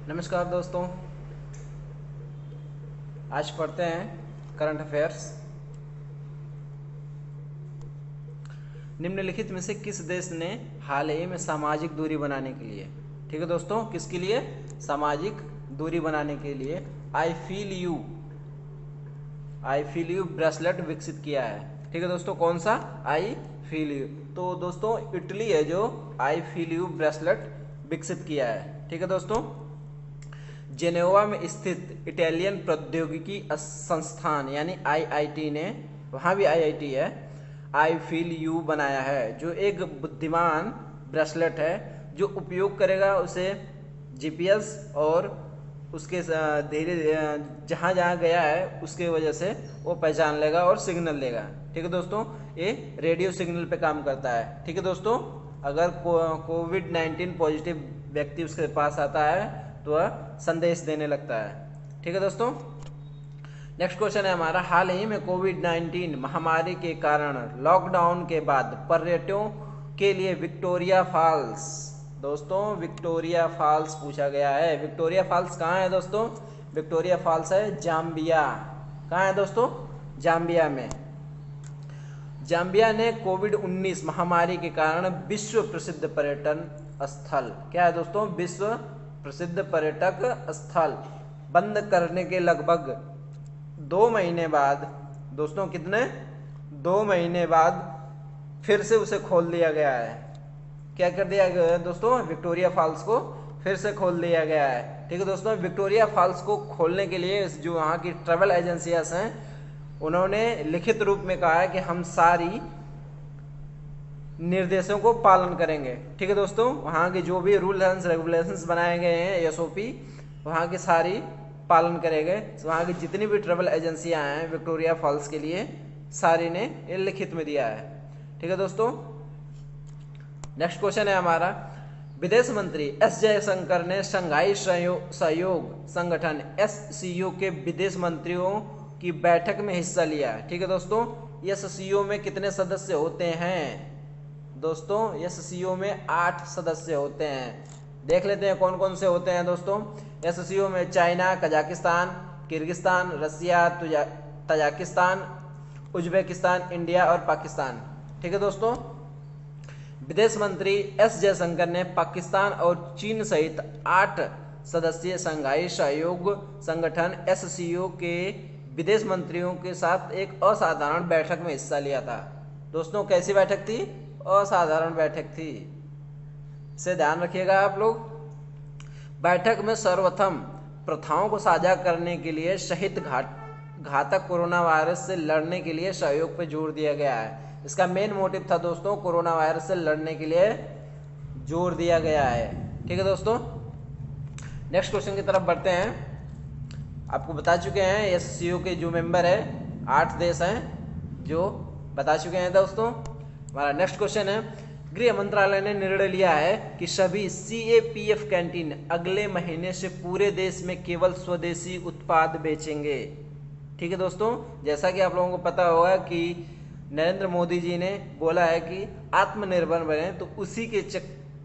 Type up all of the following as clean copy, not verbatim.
नमस्कार दोस्तों, आज पढ़ते हैं करंट अफेयर्स। निम्नलिखित में से किस देश ने हाल ही में सामाजिक दूरी बनाने के लिए, ठीक है दोस्तों, किसके लिए? सामाजिक दूरी बनाने के लिए आई फील यू ब्रेसलेट विकसित किया है। ठीक है दोस्तों, कौन सा? I feel you. तो दोस्तों इटली है जो आई फील यू ब्रेसलेट विकसित किया है। ठीक है दोस्तों, जेनेवा में स्थित इटालियन प्रौद्योगिकी संस्थान यानी आईआईटी ने, वहाँ भी आईआईटी है, आई फील यू बनाया है, जो एक बुद्धिमान ब्रेसलेट है जो उपयोग करेगा उसे जीपीएस और उसके धीरे जहाँ जहाँ गया है उसके वजह से वो पहचान लेगा और सिग्नल देगा। ठीक है दोस्तों, ये रेडियो सिग्नल पे काम करता है। ठीक है दोस्तों, अगर कोविड-19 पॉजिटिव व्यक्ति उसके पास आता है तो वह संदेश देने लगता है। ठीक है दोस्तों, नेक्स्ट क्वेश्चन है हमारा, हाल ही में कोविड-19 महामारी के कारण लॉकडाउन के बाद पर्यटकों के लिए विक्टोरिया फॉल्स, दोस्तों विक्टोरिया फॉल्स पूछा गया है। विक्टोरिया फॉल्स कहाँ है दोस्तों? विक्टोरिया फॉल्स है जाम्बिया। कहाँ है दोस्तों? जाम्बिया में। जाम्बिया ने कोविड-19 महामारी के कारण विश्व प्रसिद्ध पर्यटन स्थल, क्या है दोस्तों? विश्व प्रसिद्ध पर्यटक स्थल बंद करने के लगभग 2 महीने बाद, दोस्तों कितने? 2 महीने बाद फिर से उसे खोल दिया गया है। क्या कर दिया गया है दोस्तों? विक्टोरिया फॉल्स को फिर से खोल दिया गया है। ठीक है दोस्तों, विक्टोरिया फॉल्स को खोलने के लिए जो वहाँ की ट्रैवल एजेंसियां हैं उन्होंने लिखित रूप में कहा है कि हम सारी निर्देशों को पालन करेंगे। ठीक है दोस्तों, वहाँ के जो भी रूल एंड रेगुलेशंस बनाए गए हैं एसओपी, वहाँ की सारी पालन करेंगे। वहाँ की जितनी भी ट्रैवल एजेंसियां हैं विक्टोरिया फॉल्स के लिए, सारी ने ये लिखित में दिया है। ठीक है दोस्तों, नेक्स्ट क्वेश्चन है हमारा, विदेश मंत्री एस जयशंकर ने शंघाई सहयोग संगठन एससीओ के विदेश मंत्रियों की बैठक में हिस्सा लिया। ठीक है दोस्तों, एससीओ में कितने सदस्य होते हैं? दोस्तों एससीओ में 8 सदस्य होते हैं। देख लेते हैं कौन कौन से होते हैं दोस्तों। एससीओ में चाइना, कजाकिस्तान, किर्गिस्तान, रसिया, तजाकिस्तान, उज्बेकिस्तान, इंडिया और पाकिस्तान। ठीक है दोस्तों, विदेश मंत्री एस जयशंकर ने पाकिस्तान और चीन सहित 8 सदस्यीय शंघाई सहयोग संगठन एससीओ के विदेश मंत्रियों के साथ एक असाधारण बैठक में हिस्सा लिया था। दोस्तों कैसी बैठक थी? असाधारण बैठक थी, इसे ध्यान रखिएगा आप लोग। बैठक में सर्वप्रथम प्रथाओं को साझा करने के लिए सहित घातक कोरोना वायरस से लड़ने के लिए सहयोग पर जोर दिया गया है। इसका मेन मोटिव था दोस्तों कोरोना वायरस से लड़ने के लिए जोर दिया गया है। ठीक है दोस्तों, नेक्स्ट क्वेश्चन की तरफ बढ़ते हैं। आपको बता चुके हैं एससीओ के जो मेंबर है 8 देश हैं जो बता चुके हैं दोस्तों। हमारा नेक्स्ट क्वेश्चन है, गृह मंत्रालय ने निर्णय लिया है कि सभी सीएपीएफ कैंटीन अगले महीने से पूरे देश में केवल स्वदेशी उत्पाद बेचेंगे। ठीक है दोस्तों, जैसा कि आप लोगों को पता होगा कि नरेंद्र मोदी जी ने बोला है कि आत्मनिर्भर बने, तो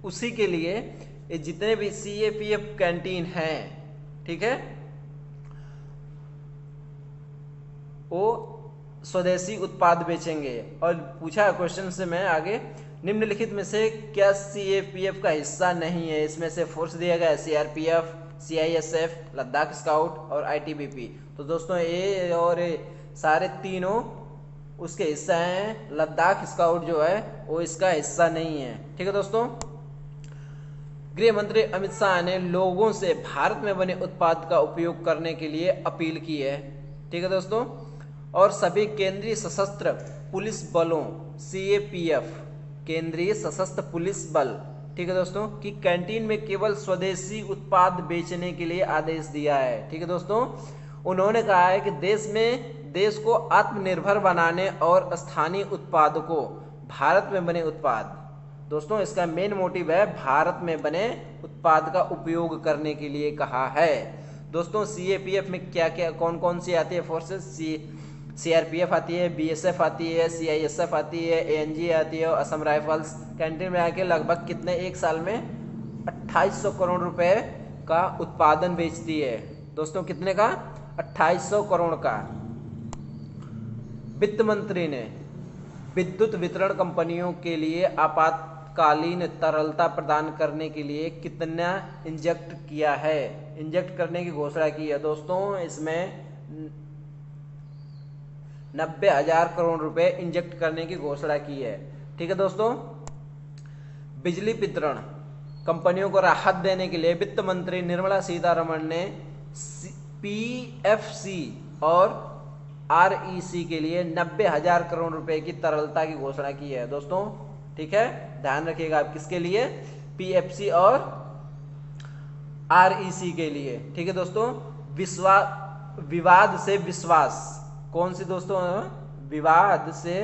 उसी के लिए ये जितने भी सीएपीएफ कैंटीन हैं, ठीक है, वो स्वदेशी उत्पाद बेचेंगे। और पूछा क्वेश्चन से मैं आगे, निम्नलिखित में से क्या सीएपीएफ का हिस्सा नहीं है? इसमें से फोर्स दिया गया है सीआरपीएफ, सीआईएसएफ, लद्दाख स्काउट और आईटीबीपी। तो दोस्तों ये और सारे तीनों उसके हिस्सा हैं। लद्दाख स्काउट जो है वो इसका हिस्सा नहीं है। ठीक है दोस्तों, गृह मंत्री अमित शाह ने लोगों से भारत में बने उत्पाद का उपयोग करने के लिए अपील की है। ठीक है दोस्तों, और सभी केंद्रीय सशस्त्र पुलिस बलों सीएपीएफ, केंद्रीय सशस्त्र पुलिस बल, ठीक है दोस्तों, कि कैंटीन में केवल स्वदेशी उत्पाद बेचने के लिए आदेश दिया है। ठीक है दोस्तों, उन्होंने कहा है कि देश को आत्मनिर्भर बनाने और स्थानीय उत्पादकों, भारत में बने उत्पाद, दोस्तों इसका मेन मोटिव है भारत में बने उत्पाद का उपयोग करने के लिए कहा है। दोस्तों सीएपीएफ में क्या क्या कौन कौन सी आती है फोर्सेस? सीआरपीएफ आती है, बीएसएफ आती है, सीआईएसएफ आती है, एएनजी आती है और असम राइफल्स। कैंटीन में आके लगभग कितने एक साल में 2800 करोड़ रुपए का उत्पादन बेचती है। दोस्तों कितने का? 2800 करोड़ का। वित्त मंत्री ने विद्युत वितरण कंपनियों के लिए आपातकालीन तरलता प्रदान करने के लिए कितना इंजेक्ट किया है? इंजेक्ट करने की घोषणा की है दोस्तों। इसमें 90,000 करोड़ रुपए इंजेक्ट करने की घोषणा की है। ठीक है दोस्तों। बिजली वितरण कंपनियों को राहत देने के लिए वित्त मंत्री निर्मला सीतारमण ने पीएफसी और आरईसी के लिए 90,000 करोड़ रुपए की तरलता की घोषणा की है दोस्तों। ठीक है, ध्यान रखिएगा आप, किसके लिए? पीएफसी और आरईसी के लिए। ठीक है दोस्तों। विवाद से विश्वास, कौन सी दोस्तों? विवाद से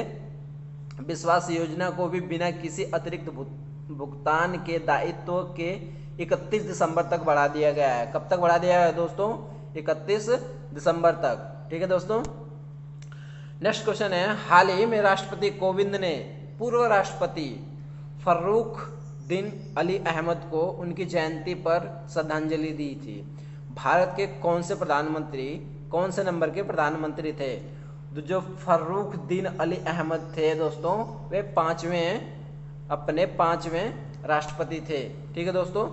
विश्वास योजना को भी बिना किसी अतिरिक्त भुगतान के दायित्व के 31 दिसंबर तक बढ़ा दिया गया है। कब तक बढ़ा दिया है दोस्तों? 31 दिसंबर तक। ठीक है दोस्तों। नेक्स्ट क्वेश्चन है, हाल ही में राष्ट्रपति कोविंद ने पूर्व राष्ट्रपति फर्रुखदीन अली अहमद को उनकी जयंती पर श्रद्धांजलि दी थी। भारत के कौन से प्रधानमंत्री, कौन से नंबर के प्रधानमंत्री थे? जो फर्रुखदीन अली अहमद थे दोस्तों, वे अपने पांचवें राष्ट्रपति थे। ठीक है दोस्तों।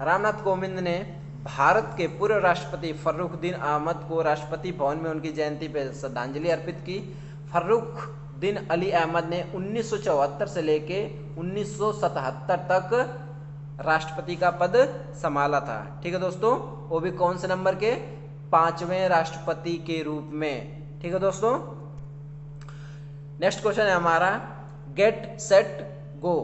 रामनाथ कोविंद ने भारत के पूर्व राष्ट्रपति फर्रुखदीन अहमद को राष्ट्रपति भवन में उनकी जयंती पर श्रद्धांजलि अर्पित की। फर्रुखदीन अली अहमद ने 1974 से लेके 1977 तक राष्ट्रपति का पद संभाला था। ठीक है दोस्तों। वो भी कौन से नंबर के? 5वें राष्ट्रपति के रूप में। ठीक है दोस्तों। नेक्स्ट क्वेश्चन है हमारा, गेट सेट गो।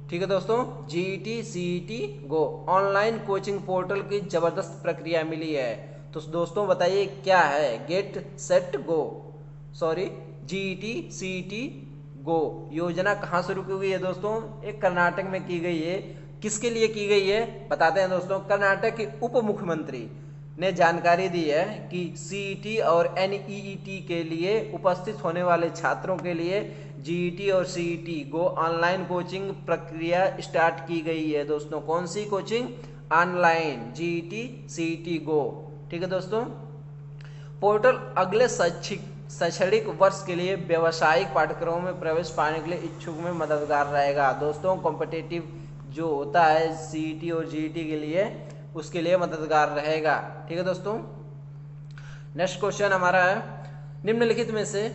ठीक है दोस्तों। जीईटी सीईटी गो ऑनलाइन कोचिंग पोर्टल की जबरदस्त प्रक्रिया मिली है। तो दोस्तों बताइए क्या है get set go, sorry GET CET go योजना कहाँ शुरू की गई है दोस्तों? एक कर्नाटक में की गई है। किसके लिए की गई है बताते हैं दोस्तों। कर्नाटक के उप मुख्यमंत्री ने जानकारी दी है कि सीईटी और एनईईटी के लिए उपस्थित होने वाले छात्रों के लिए जीईटी और सीईटी गो ऑनलाइन कोचिंग प्रक्रिया स्टार्ट की गई है दोस्तों। कौन सी कोचिंग? ऑनलाइन जीईटी सीईटी गो। ठीक है दोस्तों। पोर्टल अगले शैक्षणिक वर्ष के लिए व्यावसायिक पाठ्यक्रमों में प्रवेश पाने के लिए इच्छुक में मददगार रहेगा दोस्तों। कॉम्पिटिटिव जो होता है सीईटी और जीईटी के लिए, उसके लिए मददगार रहेगा। ठीक है दोस्तों। नेक्स्ट क्वेश्चन हमारा है, निम्नलिखित में से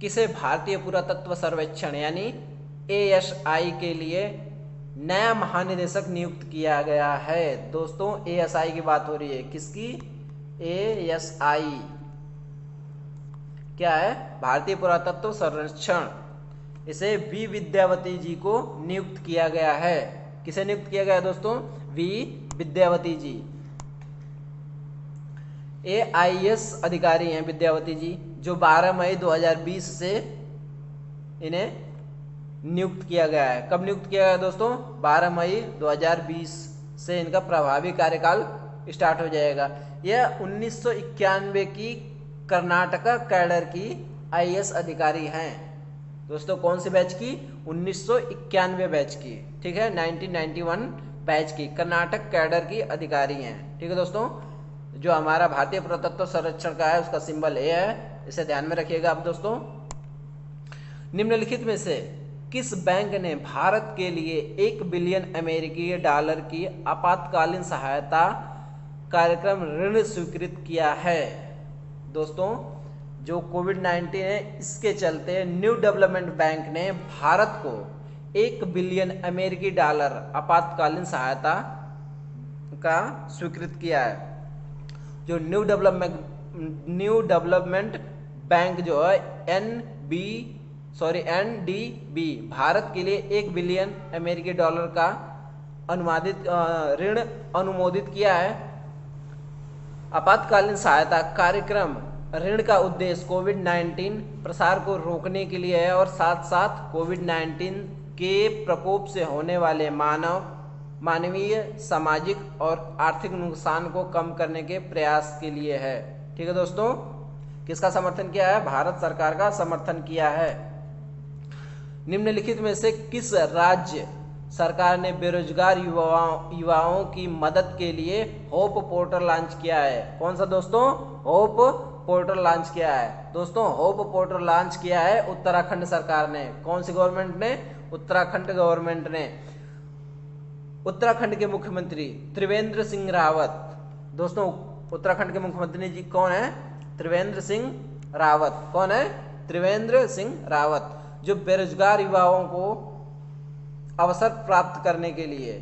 किसे भारतीय पुरातत्व सर्वेक्षण यानी एएसआई के लिए नया महानिदेशक नियुक्त किया गया है? दोस्तों एएसआई की बात हो रही है। किसकी? एएसआई क्या है? भारतीय पुरातत्व सर्वेक्षण। इसे वी विद्यावती जी को नियुक्त किया गया है। किसे नियुक्त किया गया है दोस्तों? We Vidyavati ji. AIS अधिकारी हैं विद्यावती जी, जो 12 मई 2020 से इन्हें नियुक्त किया गया है। कब नियुक्त किया गया दोस्तों? 12 मई 2020 से इनका प्रभावी कार्यकाल स्टार्ट हो जाएगा। यह 1991 की कर्नाटका कैडर की IAS अधिकारी हैं दोस्तों। कौन से बैच की? 1991 बैच की। ठीक है, 1991 बैच की कर्नाटक कैडर की अधिकारी हैं। ठीक है दोस्तों। जो हमारा भारतीय पुरातत्व संरक्षण का है उसका सिंबल ए है, इसे ध्यान में रखिएगा आप दोस्तों। निम्नलिखित में से किस बैंक ने भारत के लिए 1 बिलियन अमेरिकी डॉलर की आपातकालीन सहायता कार्यक्रम ऋण स्वीकृत किया है? दोस्तों जो कोविड-19 है इसके चलते न्यू डेवलपमेंट बैंक ने भारत को 1 बिलियन अमेरिकी डॉलर आपातकालीन सहायता का स्वीकृत किया है। जो न्यू डेवलपमेंट बैंक जो है NDB भारत के लिए 1 बिलियन अमेरिकी डॉलर का ऋण अनुमोदित किया है। आपातकालीन सहायता कार्यक्रम ऋण का उद्देश्य कोविड-19 प्रसार को रोकने के लिए है और साथ साथ कोविड-19 के प्रकोप से होने वाले मानवीय, सामाजिक और आर्थिक नुकसान को कम करने के प्रयास के लिए है। ठीक है दोस्तों। किसका समर्थन किया है? भारत सरकार का समर्थन किया है। निम्नलिखित में से किस राज्य सरकार ने बेरोजगार युवाओं की मदद के लिए होप पोर्टल लॉन्च किया है। कौन सा दोस्तों? होप पोर्टल लॉन्च किया है। दोस्तों होप पोर्टल लॉन्च किया है उत्तराखंड सरकार ने। कौन सी गवर्नमेंट ने? उत्तराखंड गवर्नमेंट ने। उत्तराखंड के मुख्यमंत्री त्रिवेंद्र सिंह रावत। दोस्तों उत्तराखंड के मुख्यमंत्री जी कौन है? त्रिवेंद्र सिंह रावत। कौन है? त्रिवेंद्र सिंह रावत, जो बेरोजगार युवाओं को अवसर प्राप्त करने के लिए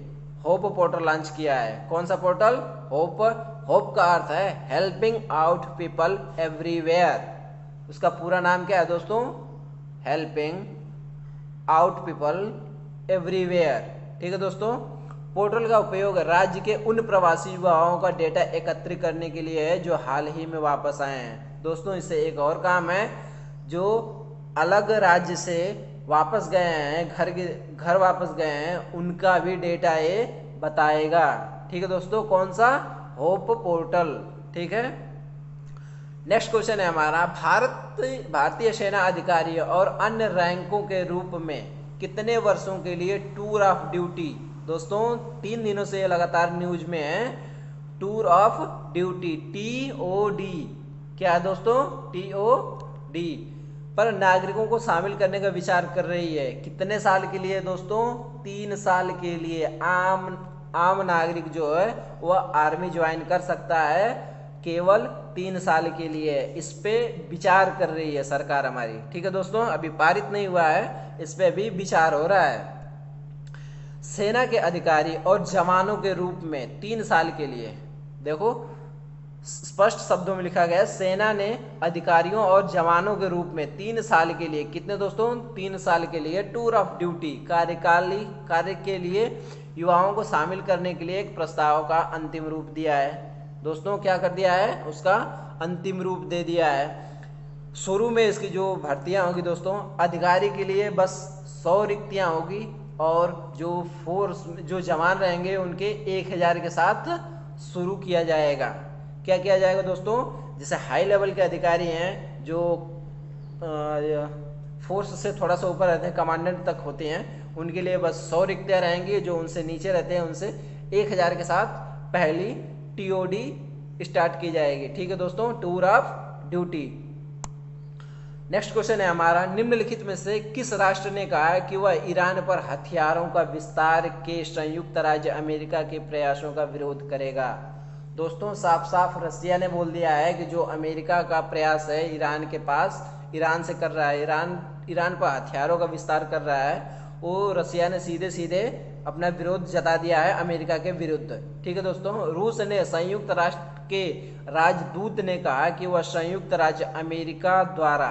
होप पोर्टल लॉन्च किया है। कौन सा पोर्टल? होप। होप का अर्थ है हेल्पिंग आउट पीपल एवरीवेयर। उसका पूरा नाम क्या है दोस्तों? Helping out people everywhere. ठीक है दोस्तों। पोर्टल का उपयोग राज्य के उन प्रवासी युवाओं का डेटा एकत्रित करने के लिए है जो हाल ही में वापस आए हैं। दोस्तों इससे एक और काम है, जो अलग राज्य से वापस गए हैं, घर वापस गए हैं, उनका भी डेटा ये बताएगा। ठीक है दोस्तों। कौन सा? Hope portal. ठीक है। नेक्स्ट क्वेश्चन है हमारा, भारतीय सेना अधिकारी और अन्य रैंकों के रूप में कितने वर्षों के लिए टूर ऑफ ड्यूटी? दोस्तों 3 दिनों से लगातार न्यूज में है टूर ऑफ ड्यूटी, TOD। क्या है दोस्तों? TOD पर नागरिकों को शामिल करने का विचार कर रही है। कितने साल के लिए दोस्तों? 3 साल के लिए आम नागरिक जो है वह आर्मी ज्वाइन कर सकता है, केवल 3 साल के लिए। इस पे विचार कर रही है सरकार हमारी। ठीक है दोस्तों। अभी पारित नहीं हुआ है, इस पे भी विचार हो रहा है। सेना के अधिकारी और जवानों के रूप में 3 साल के लिए, देखो स्पष्ट शब्दों में लिखा गया है, सेना ने अधिकारियों और जवानों के रूप में 3 साल के लिए, कितने दोस्तों? 3 साल के लिए टूर ऑफ ड्यूटी, कार्य के लिए युवाओं को शामिल करने के लिए एक प्रस्ताव का अंतिम रूप दिया है। दोस्तों क्या कर दिया है? उसका अंतिम रूप दे दिया है। शुरू में इसकी जो भर्तियां होगी दोस्तों, अधिकारी के लिए बस 100 रिक्तियां होगी और जो जवान रहेंगे उनके 1000 के साथ शुरू किया जाएगा। क्या किया जाएगा दोस्तों? जैसे हाई लेवल के अधिकारी हैं जो फोर्स से थोड़ा सा ऊपर रहते हैं, कमांडेंट तक होते हैं, उनके लिए बस 100 रिक्तियां रहेंगी। जो उनसे नीचे रहते हैं उनसे 1000 के साथ पहली TOD स्टार्ट की जाएगी। ठीक है दोस्तों। Tour of duty. Next question है हमारा, निम्नलिखित में से किस राष्ट्र ने कहा है कि वह ईरान पर हथियारों का विस्तार के संयुक्त राज्य अमेरिका के प्रयासों का विरोध करेगा? दोस्तों साफ साफ रसिया ने बोल दिया है कि जो अमेरिका का प्रयास है ईरान से कर रहा है, ईरान पर हथियारों का विस्तार कर रहा है, वो रसिया ने सीधे सीधे अपना विरोध जता दिया है अमेरिका के विरुद्ध। ठीक है दोस्तों। रूस ने संयुक्त राष्ट्र के राजदूत ने कहा कि वह संयुक्त राज्य अमेरिका द्वारा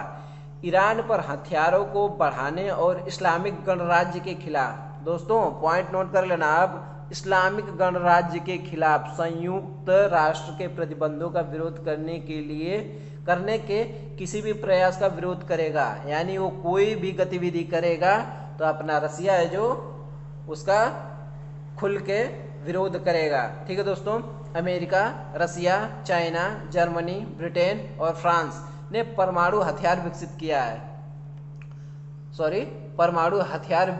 ईरान पर हथियारों को बढ़ाने और इस्लामिक गणराज्य के खिलाफ, दोस्तों पॉइंट नोट कर लेना, अब इस्लामिक गणराज्य के खिलाफ संयुक्त राष्ट्र के प्रतिबंधों का विरोध करने के किसी भी प्रयास का विरोध करेगा। यानी वो कोई भी गतिविधि करेगा तो अपना रसिया है जो उसका खुल के विरोध करेगा। ठीक है दोस्तों। अमेरिका, रसिया, चाइना, जर्मनी, ब्रिटेन और फ्रांस ने परमाणु हथियार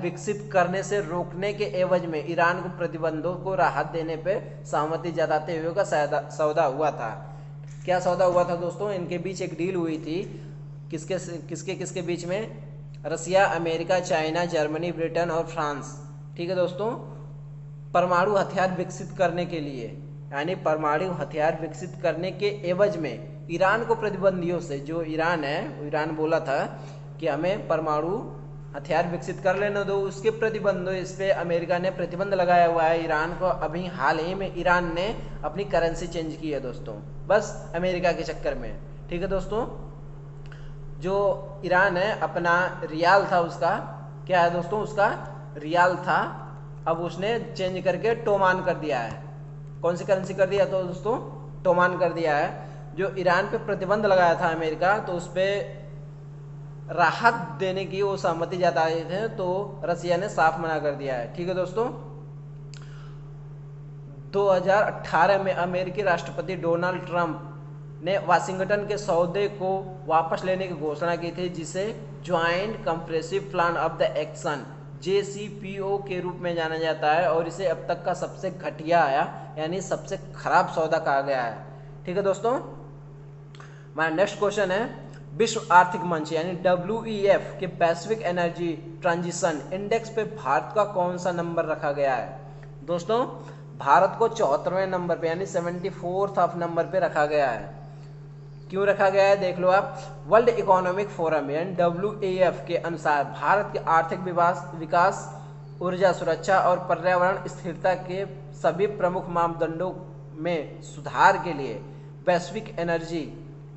विकसित करने से रोकने के एवज में ईरान को प्रतिबंधों को राहत देने पे सहमति जताते हुए का सौदा हुआ था। क्या सौदा हुआ था दोस्तों? इनके बीच एक डील हुई थी। किसके बीच में? रसिया, अमेरिका, चाइना, जर्मनी, ब्रिटेन और फ्रांस। ठीक है दोस्तों। परमाणु हथियार विकसित करने के लिए, यानी परमाणु हथियार विकसित करने के एवज में ईरान को प्रतिबंधियों से, जो ईरान बोला था कि हमें परमाणु हथियार विकसित कर लेने दो, उसके प्रतिबंधों, इस पे अमेरिका ने प्रतिबंध लगाया हुआ है ईरान को। अभी हाल ही में ईरान ने अपनी करेंसी चेंज की है दोस्तों, बस अमेरिका के चक्कर में। ठीक है दोस्तों। जो ईरान है अपना रियाल था, उसका क्या है दोस्तों? उसका रियाल था, अब उसने चेंज करके टोमान कर दिया है। कौन सी करेंसी कर दिया तो दोस्तों? टोमान कर दिया है। जो ईरान पे प्रतिबंध लगाया था अमेरिका, तो उस पर राहत देने की वो सहमति जताए थे, तो रसिया ने साफ मना कर दिया है। ठीक है दोस्तों। 2018 में अमेरिकी राष्ट्रपति डोनाल्ड ट्रंप ने वाशिंगटन के सौदे को वापस लेने की घोषणा की थी, जिसे joint compressive plan of the action JCPO के रूप में जाना जाता है और इसे अब तक का सबसे घटिया आया यानी सबसे खराब सौदा कहा गया है। ठीक है दोस्तों, हमारा नेक्स्ट क्वेश्चन है विश्व आर्थिक मंच यानी WEF के वैश्विक एनर्जी ट्रांजिशन इंडेक्स पे भारत का कौन सा नंबर रखा गया है। दोस्तों भारत को 74वें नंबर पे यानी 74th नंबर पे रखा गया है। क्यों रखा गया है देख लो आप। वर्ल्ड इकोनॉमिक फोरम यानी WEF के अनुसार भारत के आर्थिक विकास, ऊर्जा सुरक्षा और पर्यावरण स्थिरता के सभी प्रमुख मापदंडों में सुधार के लिए वैश्विक एनर्जी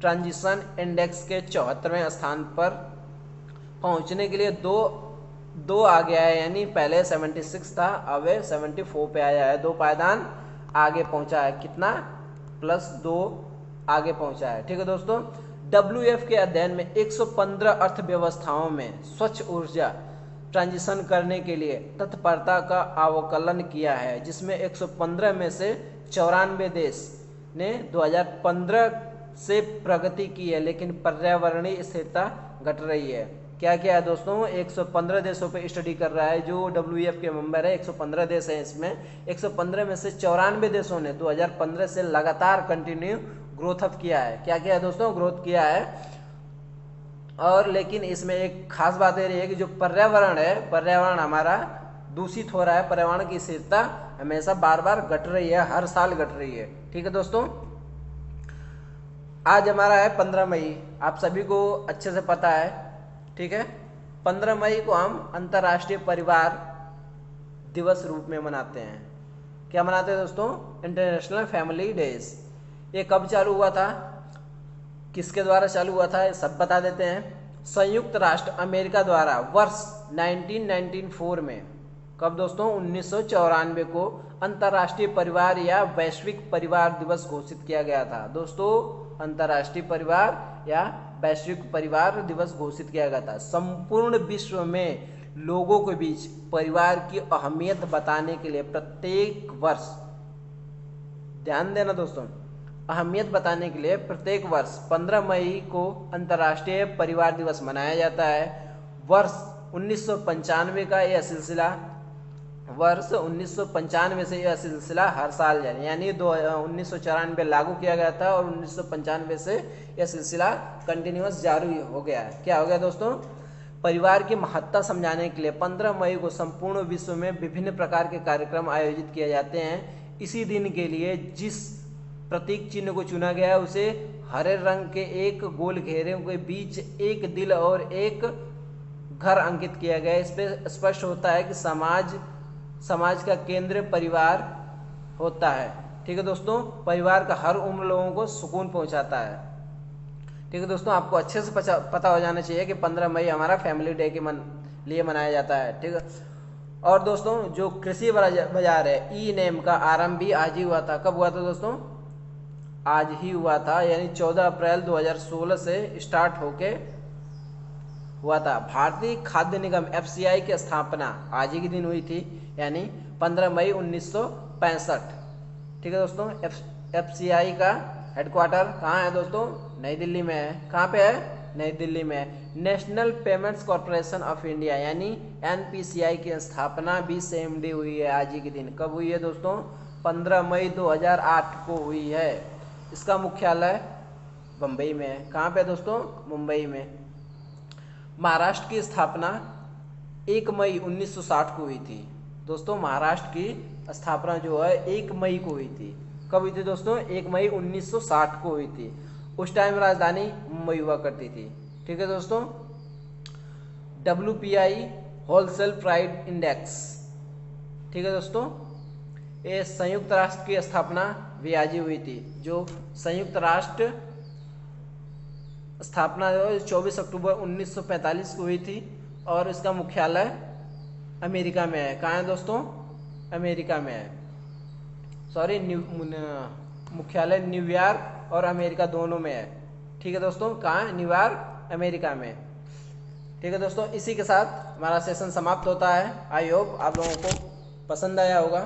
ट्रांजिशन इंडेक्स के 74वें स्थान पर पहुंचने के लिए दो आ गया है, यानी पहले 76 था, अब 74 पे आया है। 2 पायदान आगे पहुंचा है, कितना +2 आगे पहुंचा है। ठीक है दोस्तों, WEF के अध्ययन में 115 अर्थव्यवस्थाओं में स्वच्छ ऊर्जा ट्रांजिशन करने के लिए तत्परता का अवकलन किया है, जिसमें 115 में से 94 देश ने 2015 से प्रगति की है, लेकिन पर्यावरणीय स्थिरता घट रही है। क्या क्या है दोस्तों, 115 देशों पे स्टडी कर रहा है जो WEF के मेंबर है। 115 देश हैं इसमें, 115 में से 94 देशों ने 2015 से लगातार कंटिन्यू ग्रोथ अप किया है। क्या क्या है दोस्तों, ग्रोथ किया है। और लेकिन इसमें एक खास बात ये रही है कि जो पर्यावरण है, पर्यावरण हमारा दूषित हो रहा है, पर्यावरण की स्थिरता हमेशा बार बार घट रही है, हर साल घट रही है। ठीक है दोस्तों, आज हमारा है 15 मई, आप सभी को अच्छे से पता है। ठीक है, 15 मई को हम अंतर्राष्ट्रीय परिवार दिवस रूप में मनाते हैं। क्या मनाते हैं दोस्तों, इंटरनेशनल फैमिली डेज। ये कब चालू हुआ था, किसके द्वारा चालू हुआ था, ये सब बता देते हैं। संयुक्त राष्ट्र अमेरिका द्वारा वर्ष 1994 में, कब दोस्तों, 1994 को अंतर्राष्ट्रीय परिवार या वैश्विक परिवार दिवस घोषित किया गया था। दोस्तों अंतर्राष्ट्रीय परिवार या वैश्विक परिवार दिवस घोषित किया गया था। संपूर्ण विश्व में लोगों के बीच परिवार की अहमियत बताने के लिए प्रत्येक वर्ष, ध्यान देना दोस्तों, अहमियत बताने के लिए प्रत्येक वर्ष 15 मई को अंतर्राष्ट्रीय परिवार दिवस मनाया जाता है। वर्ष 1995 का यह सिलसिला, वर्ष 1995 से यह सिलसिला हर साल जारी, यानी 1994 लागू किया गया था और 1995 से यह सिलसिला कंटिन्यूअस जारी हो गया है। क्या हो गया दोस्तों, परिवार की महत्ता समझाने के लिए 15 मई को संपूर्ण विश्व में विभिन्न प्रकार के कार्यक्रम आयोजित किए जाते हैं। इसी दिन के लिए जिस प्रतीक चिन्ह को चुना गया है उसे हरे रंग के एक गोल घेरे के बीच एक दिल और एक घर अंकित किया गया है। इस पे स्पष्ट होता है कि समाज का केंद्र परिवार होता है। ठीक है दोस्तों, परिवार का हर उम्र लोगों को सुकून पहुंचाता है। ठीक है दोस्तों, आपको अच्छे से पता हो जाना चाहिए कि 15 मई हमारा फैमिली डे के लिए मनाया जाता है। ठीक है, और दोस्तों जो कृषि बाजार है ई-नेम का आरंभ भी आज ही हुआ था। कब हुआ था दोस्तों, आज ही हुआ था, यानी 14 अप्रैल 2016 से स्टार्ट होके हुआ था। भारतीय खाद्य निगम FCI की स्थापना आज ही के दिन हुई थी, यानी 15 मई 1965। ठीक है दोस्तों, FCI का हेडक्वार्टर कहाँ है दोस्तों, नई दिल्ली में है। कहाँ पे है, नई दिल्ली में है। National payments corporation of India यानी NPCI की स्थापना भी सेम डे हुई है, आज ही के दिन। कब हुई है दोस्तों, 15 मई 2008 को हुई है। इसका मुख्यालय मुंबई में है। कहाँ पे दोस्तों, मुंबई में। महाराष्ट्र की स्थापना 1 मई 1960 को हुई थी। दोस्तों महाराष्ट्र की स्थापना जो है 1 मई को हुई थी। कब हुई थी दोस्तों, 1 मई 1960 को हुई थी। उस टाइम राजधानी मुंबई हुआ करती थी। ठीक है दोस्तों, WPI होलसेल प्राइस इंडेक्स। ठीक है दोस्तों, ये संयुक्त राष्ट्र की स्थापना भी आज ही हुई थी। जो संयुक्त राष्ट्र स्थापना 24 अक्टूबर 1945 को हुई थी और इसका मुख्यालय अमेरिका में है। कहाँ है दोस्तों, अमेरिका में है। सॉरी, मुख्यालय न्यूयॉर्क और अमेरिका दोनों में है। ठीक है दोस्तों, कहाँ है, न्यूयॉर्क, अमेरिका में। ठीक है दोस्तों, इसी के साथ हमारा सेशन समाप्त होता है। आई होप आप लोगों को पसंद आया होगा।